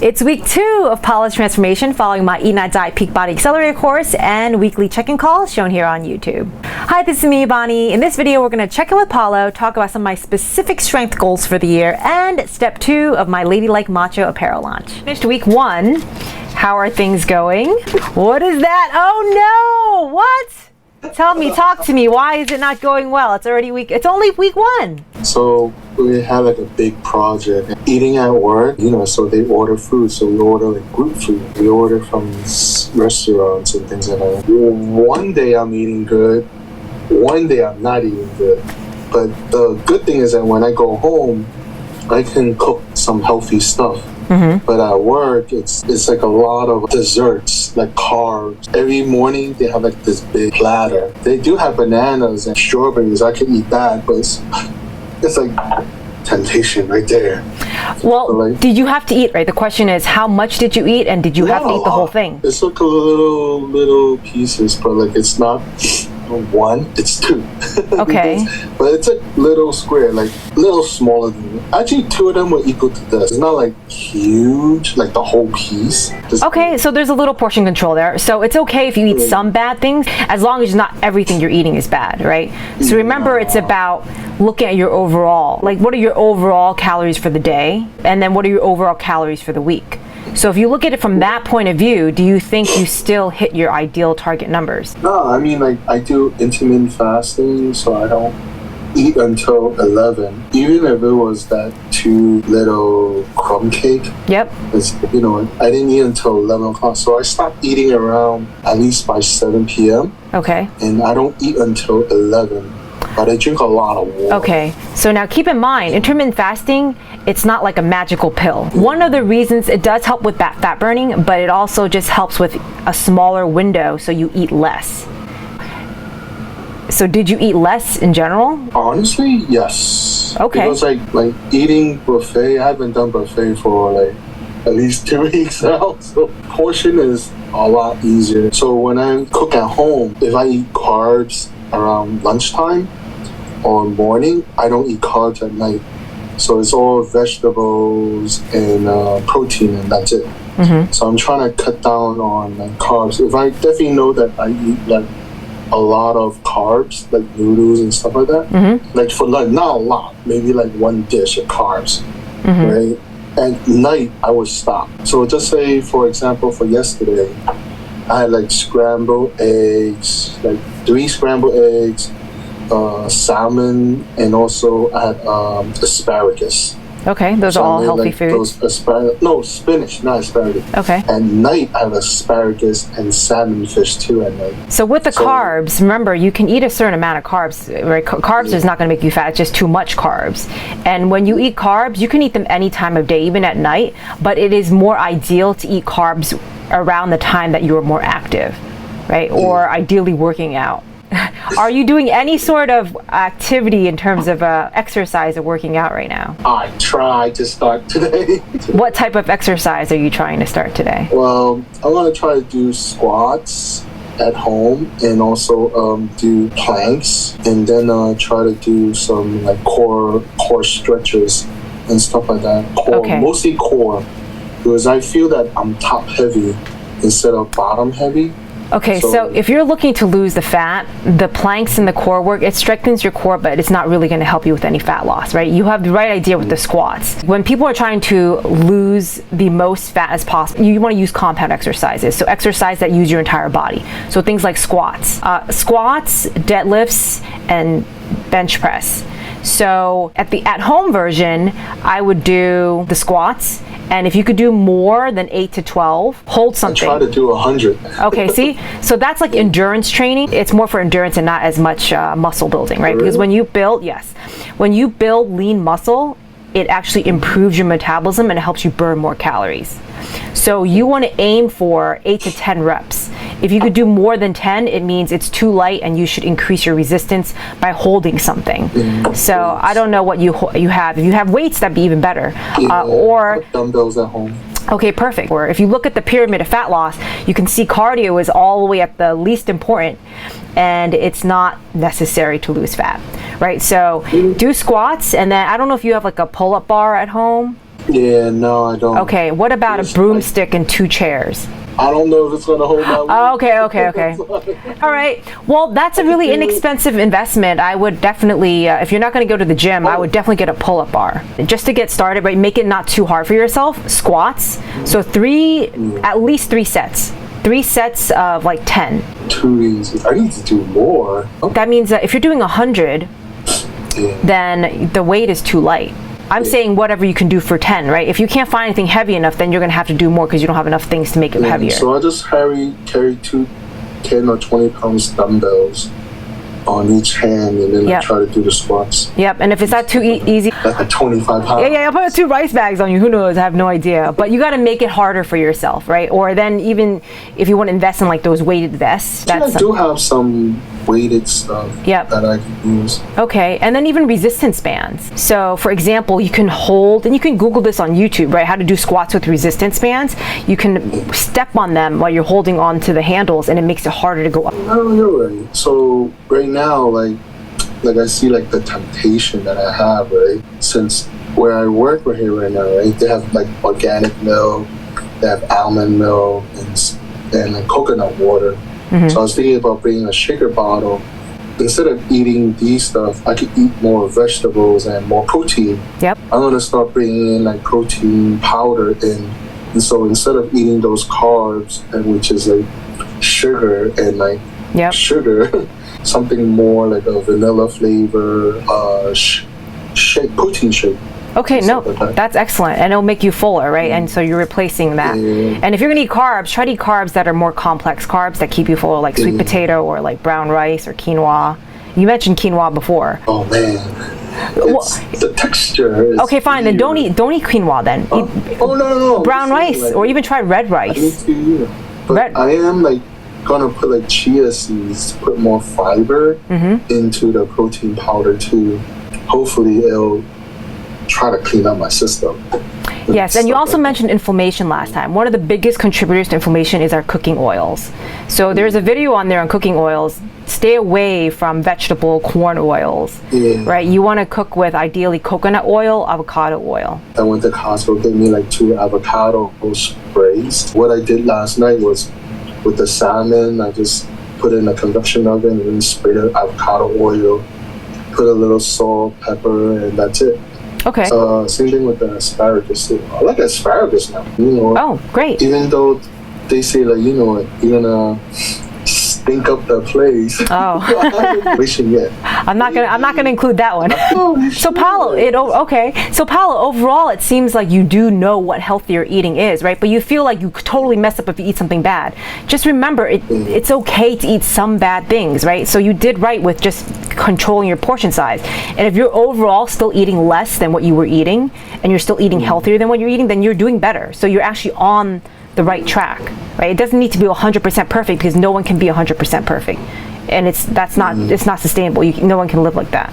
It's week 2 of Paulo's transformation following my Eat Not Die Peak Body Accelerator course and weekly check-in calls shown here on YouTube. Hi, this is me, Bonnie. In this video, we're going to check in with Paulo, talk about some of my specific strength goals for the year, and step 2 of my Ladylike Macho apparel launch. Finished week 1. How are things going? What is that? Oh no! What? Tell me, talk to me. Why is it not going well? It's only week 1. So we had like a big project. Eating at work, so they order food. So we order like group food. We order from restaurants and things like that. One day I'm eating good. One day I'm not eating good. But the good thing is that when I go home, I can cook some healthy stuff. Mm-hmm. But at work, it's like a lot of desserts, like carbs. Every morning, they have like this big platter. They do have bananas and strawberries. I can eat that, but it's like temptation right there. Well, so did you have to eat, right? The question is, how much did you eat, and did you have to eat the whole thing? It's like a little pieces, but like it's not one, it's 2. Okay. But it's like little square, like little smaller than actually 2 of them were equal to this. It's not like huge, like the whole piece. Okay, so there's a little portion control there. So it's okay if you eat some bad things, as long as not everything you're eating is bad, right? So remember, it's about looking at your overall, like what are your overall calories for the day, and then what are your overall calories for the week. So if you look at it from that point of view, do you think you still hit your ideal target numbers? No, I mean, like I do intermittent fasting, so I don't eat until 11. Even if it was that 2 little crumb cake. Yep. It's, I didn't eat until 11 o'clock. So I stopped eating around at least by 7 p.m. Okay. And I don't eat until 11. But I drink a lot of water. Okay, so now keep in mind, intermittent fasting, it's not like a magical pill. One of the reasons it does help with fat burning, but it also just helps with a smaller window, so you eat less. So did you eat less in general? Honestly, yes. Okay. Because like eating buffet, I haven't done buffet for like at least 2 weeks now. So portion is a lot easier. So when I cook at home, if I eat carbs around lunchtime or morning, I don't eat carbs at night. So it's all vegetables and protein, and that's it. Mm-hmm. So I'm trying to cut down on like carbs. If I definitely know that I eat like a lot of carbs, like noodles and stuff like that, mm-hmm. like for lunch, not a lot, maybe like 1 dish of carbs, mm-hmm. right? At night, I would stop. So just say, for example, for yesterday, I had like scrambled eggs, like 3 scrambled eggs, salmon, and also I had asparagus. Okay, those are all healthy foods. No, spinach, not asparagus. Okay. At night, I have asparagus and salmon fish too at night. So with the carbs, remember, you can eat a certain amount of carbs, right? Carbs is not going to make you fat, it's just too much carbs. And when you eat carbs, you can eat them any time of day, even at night, but it is more ideal to eat carbs around the time that you're more active, right? Or ideally working out. Are you doing any sort of activity in terms of exercise or working out right now? I tried to start today. What type of exercise are you trying to start today? Well, I want to try to do squats at home and also do planks, and then try to do some like core stretches and stuff like that. Mostly core, because I feel that I'm top heavy instead of bottom heavy. Okay, so if you're looking to lose the fat, the planks and the core work, it strengthens your core, but it's not really going to help you with any fat loss, right? You have the right idea with the squats. When people are trying to lose the most fat as possible, you want to use compound exercises. So exercise that use your entire body. So things like squats, deadlifts, and bench press. So at the at-home version, I would do the squats, and if you could do more than 8 to 12, hold something. I try to do 100. Okay, see? So that's like endurance training. It's more for endurance and not as much muscle building, right? Really? Because when you build, when you build lean muscle, it actually improves your metabolism and it helps you burn more calories. So you want to aim for 8 to 10 reps. If you could do more than 10, it means it's too light and you should increase your resistance by holding something. So I don't know what you have. If you have weights, that'd be even better. Or dumbbells at home. Okay, perfect. Or if you look at the pyramid of fat loss, you can see cardio is all the way at the least important, and it's not necessary to lose fat, right? So do squats, and then I don't know if you have like a pull-up bar at home. Yeah, no, I don't. Okay, what about a broomstick and 2 chairs? I don't know if it's gonna hold my weight. Oh, okay. All right. Well, that's a really inexpensive investment. I would definitely, if you're not going to go to the gym, I would definitely get a pull-up bar. Just to get started, right? Make it not too hard for yourself. Squats. So at least 3 sets. 3 sets of like 10. Too easy. I need to do more. That means that if you're doing 100, then the weight is too light. I'm saying whatever you can do for 10, right? If you can't find anything heavy enough, then you're going to have to do more because you don't have enough things to make it heavier. So I just carry 2 10 or 20 pounds dumbbells on each hand, and then I try to do the squats. Yep, and if it's not too easy, like a 25 pounds. Yeah, I'll put 2 rice bags on you. Who knows? I have no idea. But you got to make it harder for yourself, right? Or then even if you want to invest in like those weighted vests. I do have some weighted stuff that I can use. Okay, and then even resistance bands. So for example, you can hold, and you can Google this on YouTube, right? How to do squats with resistance bands. You can step on them while you're holding on to the handles, and it makes it harder to go up. No, you're right. So right now, like I see like the temptation that I have, right? Since where I work right here right now, right? They have like organic milk, they have almond milk, and like coconut water. So I was thinking about bringing a shaker bottle. Instead of eating these stuff, I could eat more vegetables and more protein. Yep. I'm gonna start bringing in like protein powder in. And so instead of eating those carbs, and which is like sugar and like sugar, something more like a vanilla flavor, shake, protein shake. Okay, no, that's excellent, and it'll make you fuller, right? And so you're replacing that. And if you're gonna eat carbs, try to eat carbs that are more complex carbs that keep you fuller, like sweet potato or like brown rice or quinoa. You mentioned quinoa before. Oh man, the texture is okay, fine. Then don't eat quinoa then. No. Brown rice, like, or even try red rice. But I am like gonna put like chia seeds to put more fiber into the protein powder too. Hopefully it'll try to clean up my system. Yes, and you also mentioned inflammation last time. One of the biggest contributors to inflammation is our cooking oils. So there's a video on there on cooking oils. Stay away from vegetable corn oils, right? You want to cook with ideally coconut oil, avocado oil. I went to Costco, gave me like 2 avocado sprays. What I did last night was with the salmon, I just put it in a convection oven and then sprayed the avocado oil, put a little salt, pepper, and that's it. Okay. Same thing with the asparagus too. I like asparagus now. You know. Oh, great. Even though they say like, you know, you're gonna stink up the place. Oh. Wishing yet. I'm not gonna include that one. So Paulo, So Paulo, overall, it seems like you do know what healthier eating is, right? But you feel like you totally mess up if you eat something bad. Just remember, it's okay to eat some bad things, right? So you did right with just controlling your portion size. And if you're overall still eating less than what you were eating, and you're still eating healthier than what you're eating, then you're doing better. So you're actually on the right track, right? It doesn't need to be 100% perfect because no one can be 100% perfect, and it's not sustainable. No one can live like that,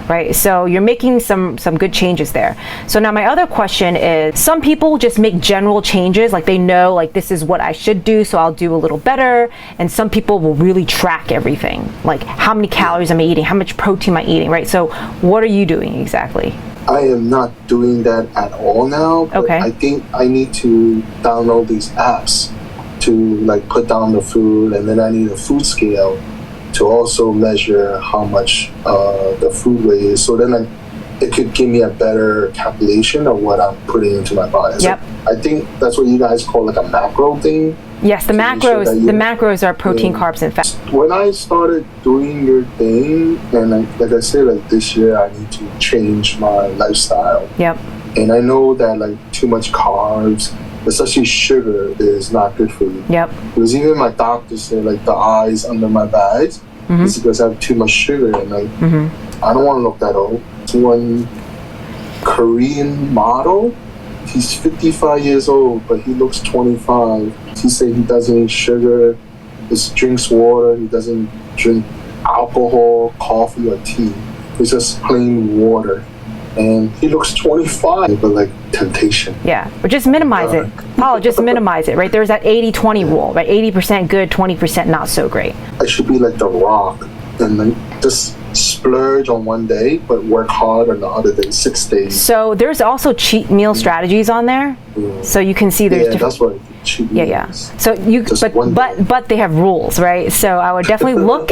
right? So you're making some good changes there. So now my other question is, some people just make general changes, like they know like this is what I should do, so I'll do a little better. And some people will really track everything, like how many calories am I eating, how much protein am I eating, right? So what are you doing exactly? I am not doing that at all now. But I think I need to download these apps to like put down the food, and then I need a food scale to also measure how much the food weight is. So then it could give me a better calculation of what I'm putting into my body. Yep. So I think that's what you guys call like a macro thing. Yes, the macros are protein, carbs, and fat. When I started doing your thing, and like I said, like this year I need to change my lifestyle. Yep. And I know that like too much carbs, especially sugar, is not good for you. Yep. Because even my doctor said like the eyes under my bags is because I have too much sugar, and like I don't want to look that old. One Korean model, he's 55 years old, but he looks 25. He said he doesn't eat sugar, he drinks water, he doesn't drink alcohol, coffee, or tea. It's just plain water. And he looks 25, but like temptation. Yeah, but just minimize it. Paulo, just minimize it, right? There's that 80-20 rule, right? 80% good, 20% not so great. I should be like The Rock and like just splurge on one day, but work hard on the other day, 6 days. So there's also cheat meal strategiges on there. So you can see there's that's what cheat meals. Yeah. So you, but they have rules, right? So I would definitely look.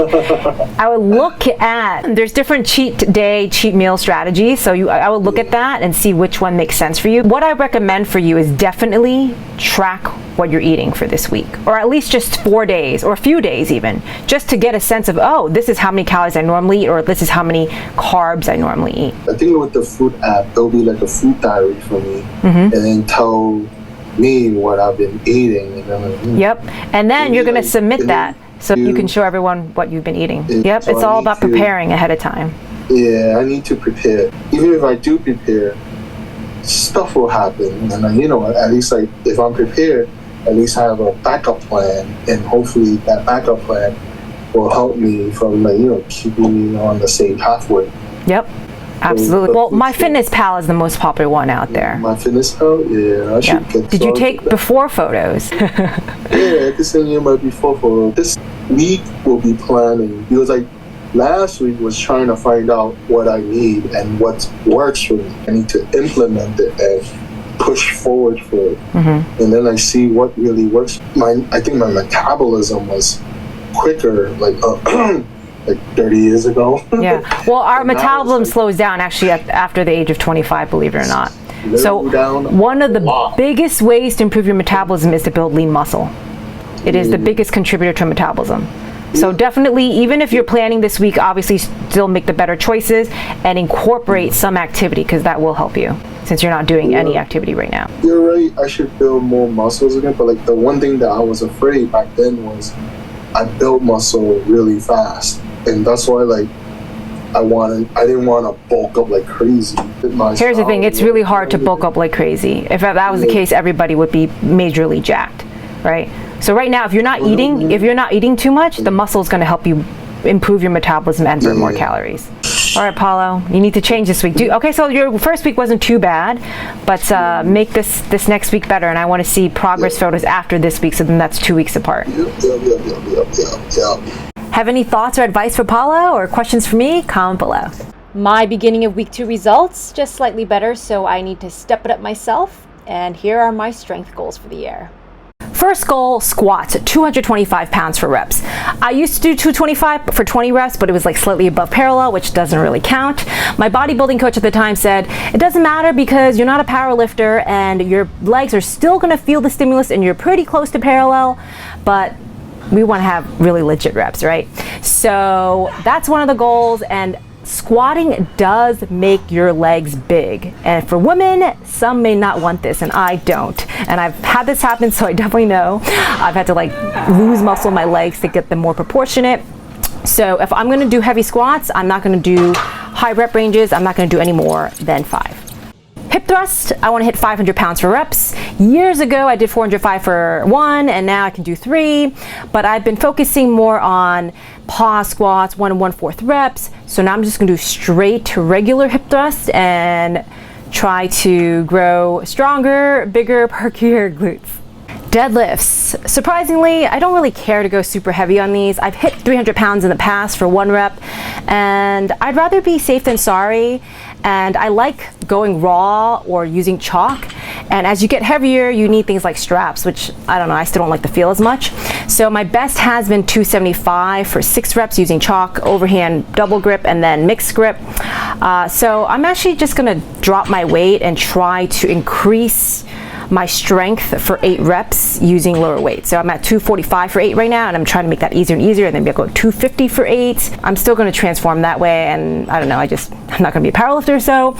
I would look at. There's different cheat day, cheat meal strategies. So I would look at that and see which one makes sense for you. What I recommend for you is definitely track what you're eating for this week, or at least just 4 days or a few days even, just to get a sense of, oh, this is how many calories I normally eat, or this is how many carbs I normally eat. I think with the food app, there'll be like a food diary for me, and then tell me what I've been eating. And then, yep, and then you're going to submit that so you can show everyone what you've been eating. Yep, so it's all about preparing ahead of time. Yeah, I need to prepare. Even if I do prepare, stuff will happen, and you know, at least like if I'm prepared, at least I have a backup plan, and hopefully that backup plan will help me from, like, you know, keeping me on the same pathway. Yep, absolutely. Well, MyFitnessPal is the most popular one out there. MyFitnessPal, yeah, I should get. Did you take before photos? Yeah, I can send you my before photo. This week we'll be planning, because like last week was trying to find out what I need and what works for me. I need to implement it and push forward for it, and then I see what really works. I think my metabolism was quicker, like 30 years ago. Yeah, well, our metabolism slows down actually after the age of 25, believe it or not. So one of the biggest ways to improve your metabolism is to build lean muscle. It is the biggest contributor to metabolism. So definitely, even if you're planning this week, obviously still make the better choices and incorporate some activity, because that will help you, since you're not doing any activity right now. You're right, I should build more muscles again, but like the one thing that I was afraid back then was I built muscle really fast, and that's why like I didn't want to bulk up like crazy. Here's the thing, it's really hard to bulk up like crazy. If that was the case, everybody would be majorly jacked, right? So right now, if you're not eating too much, the muscle is going to help you improve your metabolism and burn more calories. All right, Paulo, you need to change this week. Okay, so your first week wasn't too bad, but make this next week better, and I want to see progress photos after this week, so then that's 2 weeks apart. Have any thoughts or advice for Paulo or questions for me? Comment below. My beginning of week 2 results, just slightly better, so I need to step it up myself, and here are my strength goals for the year. First goal, squats, 225 pounds for reps. I used to do 225 for 20 reps, but it was like slightly above parallel, which doesn't really count. My bodybuilding coach at the time said, it doesn't matter because you're not a power lifter and your legs are still gonna feel the stimulus and you're pretty close to parallel, but we wanna have really legit reps, right? So that's one of the goals, and squatting does make your legs big, and for women, some may not want this, and I don't, and I've had this happen, so I definitely know. I've had to like lose muscle in my legs to get them more proportionate. So if I'm going to do heavy squats, I'm not going to do high rep ranges. I'm not going to do any more than 5. Hip thrust, I want to hit 500 pounds for reps. Years ago, I did 405 for 1, and now I can do 3, but I've been focusing more on pause squats, 1 1/4 reps. So now I'm just going to do straight regular hip thrust and try to grow stronger, bigger, perkier glutes. Deadlifts. Surprisingly, I don't really care to go super heavy on these. I've hit 300 pounds in the past for 1 rep, and I'd rather be safe than sorry. And I like going raw or using chalk. And as you get heavier, you need things like straps, which I don't know, I still don't like the feel as much. So my best has been 275 for 6 reps using chalk, overhand double grip, and then mixed grip. So I'm actually just gonna drop my weight and try to increase my strength for 8 reps using lower weight. So I'm at 245 for 8 right now, and I'm trying to make that easier and easier, and then we'll go 250 for 8. I'm still going to transform that way, and I don't know, I'm not going to be a powerlifter, so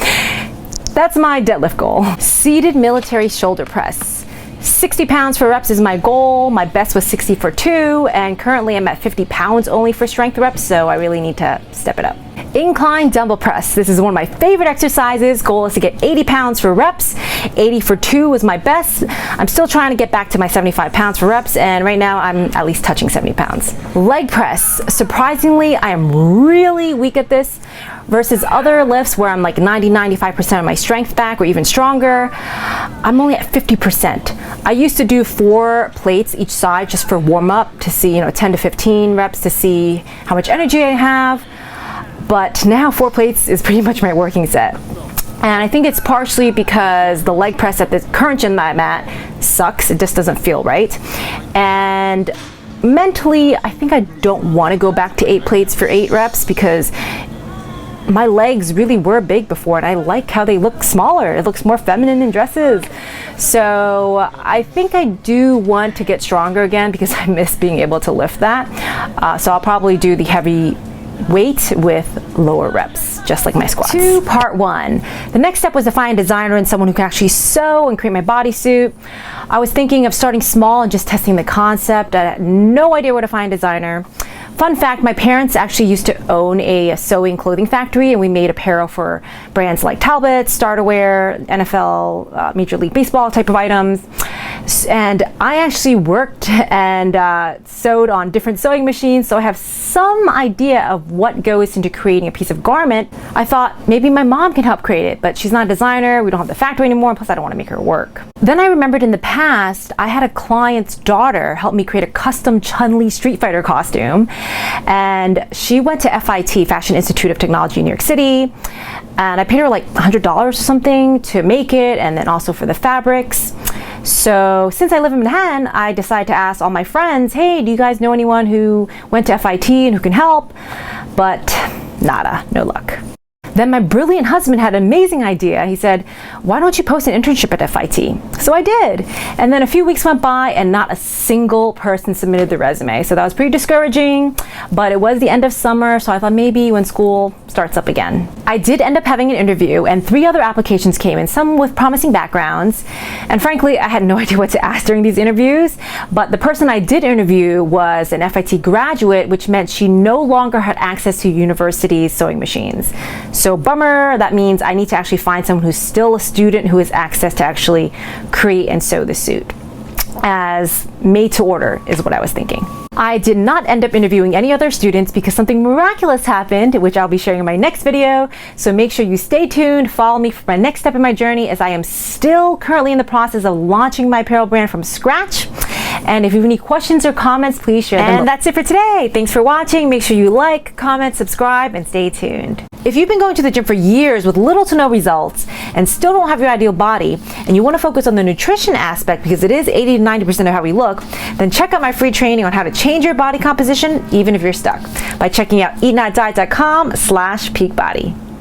that's my deadlift goal. Seated military shoulder press. 60 pounds for reps is my goal. My best was 60 for 2, and currently I'm at 50 pounds only for strength reps, so I really need to step it up. Incline dumbbell press. This is one of my favorite exercises. Goal is to get 80 pounds for reps. 80 for 2 was my best. I'm still trying to get back to my 75 pounds for reps, and right now I'm at least touching 70 pounds. Leg press. Surprisingly, I am really weak at this versus other lifts where I'm like 90-95% of my strength back, or even stronger. I'm only at 50%. I used to do 4 plates each side just for warm up to see, 10 to 15 reps to see how much energy I have. But now 4 plates is pretty much my working set. And I think it's partially because the leg press at the current gym that I'm at sucks. It just doesn't feel right. And mentally, I think I don't want to go back to 8 plates for 8 reps because my legs really were big before and I like how they look smaller. It looks more feminine in dresses. So I think I do want to get stronger again because I miss being able to lift that. So I'll probably do the heavy weight with lower reps, just like my squats. To part 1. The next step was to find a designer and someone who can actually sew and create my bodysuit. I was thinking of starting small and just testing the concept. I had no idea where to find a designer. Fun fact, my parents actually used to own a sewing clothing factory, and we made apparel for brands like Talbot, Starterwear, NFL, Major League Baseball type of items. And I actually worked and sewed on different sewing machines, so I have some idea of what goes into creating a piece of garment. I thought maybe my mom can help create it, but she's not a designer, we don't have the factory anymore, and plus I don't want to make her work. Then I remembered in the past, I had a client's daughter help me create a custom Chun-Li Street Fighter costume. And she went to FIT, Fashion Institute of Technology in New York City, and I paid her like $100 or something to make it, and then also for the fabrics. So since I live in Manhattan, I decided to ask all my friends, hey, do you guys know anyone who went to FIT and who can help? But nada, no luck. Then my brilliant husband had an amazing idea. He said, why don't you post an internship at FIT? So I did. And then a few weeks went by and not a single person submitted the resume. So that was pretty discouraging, but it was the end of summer, so I thought maybe when school starts up again. I did end up having an interview and 3 other applications came in, some with promising backgrounds. And frankly, I had no idea what to ask during these interviews, but the person I did interview was an FIT graduate, which meant she no longer had access to university's sewing machines. So bummer, that means I need to actually find someone who's still a student who has access to actually create and sew the suit. As made to order is what I was thinking. I did not end up interviewing any other students because something miraculous happened, which I'll be sharing in my next video. So make sure you stay tuned, follow me for my next step in my journey, as I am still currently in the process of launching my apparel brand from scratch. And if you have any questions or comments, please share them. And that's it for today. Thanks for watching. Make sure you like, comment, subscribe, and stay tuned. If you've been going to the gym for years with little to no results and still don't have your ideal body, and you want to focus on the nutrition aspect because it is 80 to 90% of how we look, then check out my free training on how to change your body composition even if you're stuck by checking out eatnotdiet.com/peakbody.